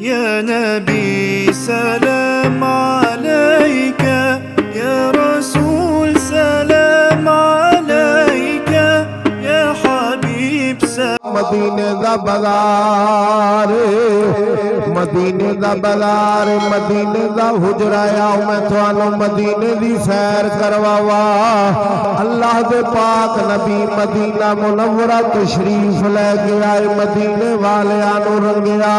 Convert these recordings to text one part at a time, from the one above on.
या नबी सलाम अलैका, या रसूल सलाम अलैका, या हबीब सलाम। मदीने दा बाजार, मदीने दा बाजार, मदीने दा हुजरा आओ मैं थानू मदीने दी सैर करवावा। अल्लाह दे पाक नबी मदीना मुनव्वरा तशरीफ लेके आए, मदीने वालियां नू रंगिया।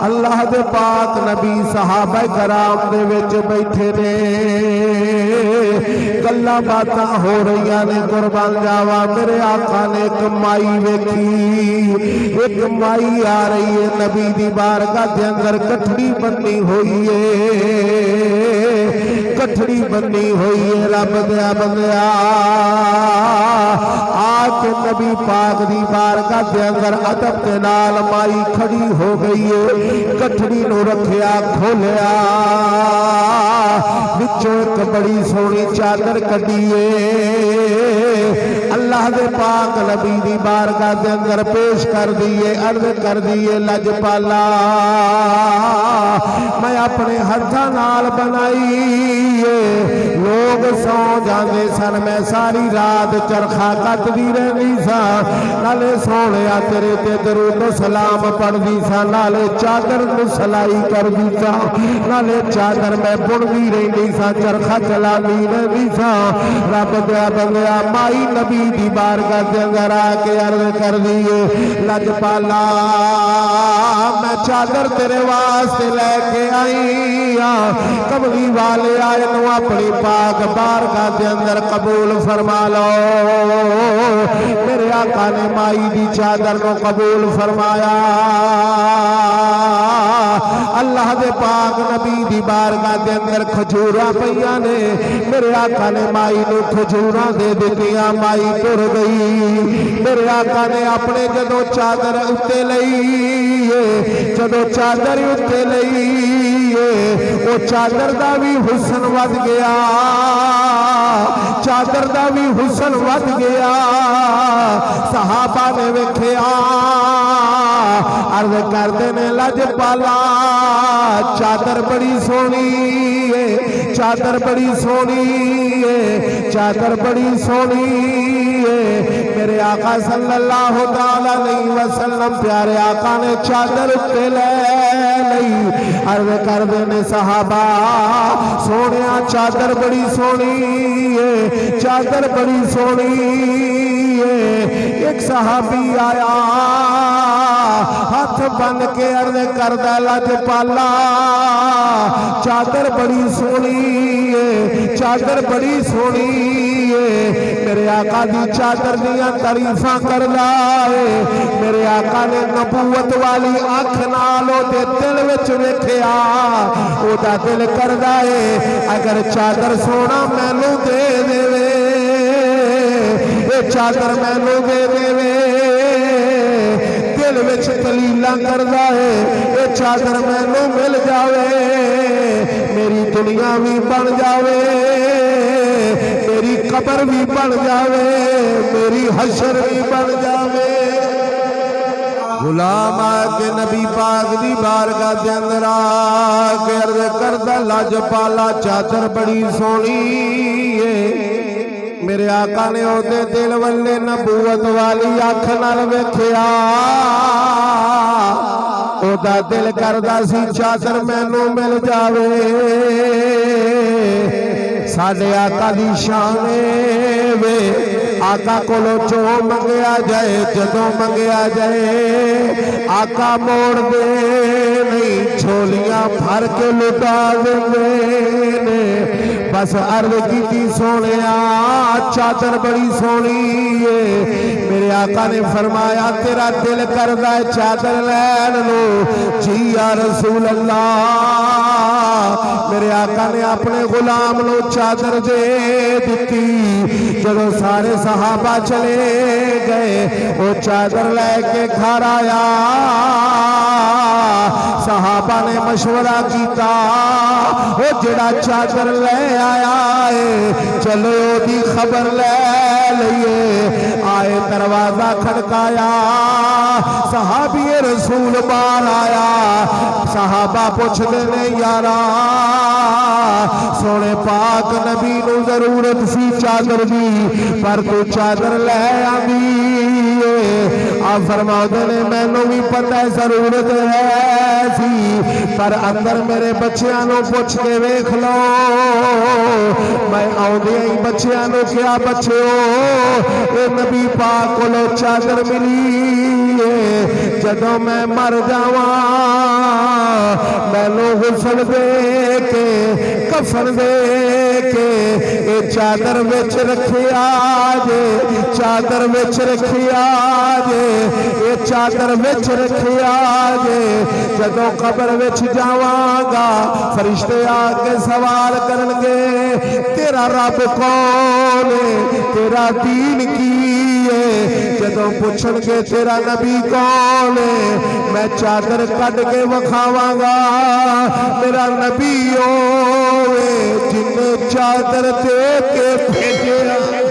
अल्लाह दे पाक नबी सहाबा कराम दे विच बैठे ने, गल्लां बातां हो रही ने। कुर्बान जावा मेरे आका ने एक माई वेखी, एक माई आ रही है नबी दी बारगाह दे अंदर, कठड़ी बन्नी हुई है, कठड़ी बन्नी हुई है। रब दया बंदिया आके नबी पाक दी बारगाह दे अंदर अदब दे नाल माई खड़ी हो गई है, कठड़ी नू रखिया खोलिया, विचों एक बड़ी सोहनी चादर कढ़ी है, अल्लाह दे पाक नबी दी बारगाह दे अंदर पेश कर दिए। अर्ज कर दिए लजपाला मैं अपने हत्थां नाल बनाई है। लोग सौ जाते सन, मैं सारी रात चरखा कटदी रहंदी सा, नाले सोहणिया तेरे ते दरूद सलाम पढ़दी सा, नाले चादर नूं सलाई करदी सा, नाले चादर मैं बुणदी रहिंदी सा, चरखा चलांदी रहंदी सा। रब दे बंदिया माई नबी दी बारगाह दे अंदर आके अर्ज कर दिए लजपाला मैं चादर तेरे वास्ते लेके आई हाँ, कमली वाले आए नू अपनी पाक बारगाह दे अंदर कबूल फरमा लो। मेरे आका ने माई दी चादर को कबूल फरमाया। अल्लाह दे पाक नबी दी बारगाह दे अंदर खजूरां पईयां ने, मेरे आका ने माई नू खजूरां दे दित्तियां, माई तुर गई। मेरे आका ने अपने जदों चादर उत्ते लई, जदों चादर उत्ते लई वो चादर दा भी हुसन वध गया, चादर दा भी हुसन वध गया। सहाबा ने वेखिया अर्ज करते ने लजपाला चादर बड़ी सोहनी है, चादर बड़ी सोहनी है, चादर बड़ी सोहनी है। मेरे आका सल्लल्लाहु तआला अलैहि वसल्लम प्यारे आका ने चादर उत्ते ले लई। अर्ज करते ने सहाबा सोहणिया चादर बड़ी सोहनी है, चादर बड़ी सोहनी है। एक सहाबी आया हाथ बन के अर्ज करदा लजपाला चादर बड़ी सोहनी है, चादर बड़ी सोहनी है। मेरे आका दी चादर दियां तारीफां करदा है। मेरे आका ने नबूवत वाली अख नाल ओदे दिल विच वेखिया, ओदा दिल करदा है अगर चादर सोना मैनू दे देवे, ये चादर मैनू दे देवे। दिल विच तलीला करदा है ये चादर मैनू मिल जावे, मेरी दुनिया भी बन जावे, मेरी कब्र भी बन जावे, मेरी हशर भी बन जावे। गुलाम आके नबी पाक दी बारगाह दे अंदर आके अर्ज करदा लजपाला चादर बड़ी सोहनी है। मेरे आका ने ओदे दिल वल्ले नबूवत वाली अख नाल वेखिया, ओदा दिल करदा सी चादर मैनू मिल जावे। साडे आका दी शान वे, आका कोलों जो मंगया जाए जदों मंगया जाए आका मोड़ दे नहीं, झोलियां भर के लुटा देंदे ने। बस अर्ज की सोहणिया चादर बड़ी सोहनी है। मेरे आका ने फरमाया तेरा दिल करदा है चादर लैन लो जी या रसूल अल्लाह। मेरे आका ने अपने गुलाम लो चादर दे दी। जदों सारे सहाबा चले गए वो चादर लैके घर आया। सहाबा ने मशवरा किया वो जड़ा चादर ले आया है चलो ओदी खबर ले लइए। आए दरवाजा खड़काया, सहाबी रसूल बाहर आया। सहाबा पूछते ने यारा सोने पाक नबी नू जरूरत सी चादर दी, पर तू चादर लै आंदी। आ फरमाते ने मैनू भी पता है जरूरत है सी, पर अंदर मेरे बच्चों नू पुछ के वेख लो। मैं आउंदियां ही बच्चों नू क्या बच्चों ए नबी पाक कोलों चादर मिली है, जदों मैं मर जावा मैनू गुसल दे के कफन दे के ए चादर विच रखिया जे, चादर विच रखिया जे, ए चादर विच रखिया जे। जदों कब्र विच जावांगा फरिश्ते आके सवाल करनगे तेरा रब कौन है, तेरा दीन की है। जदों पूछणगे तेरा नबी कौन है, मैं चादर कट के वखावांगा मेरा नबी ओ जिन्हें चादर दे के भेजे।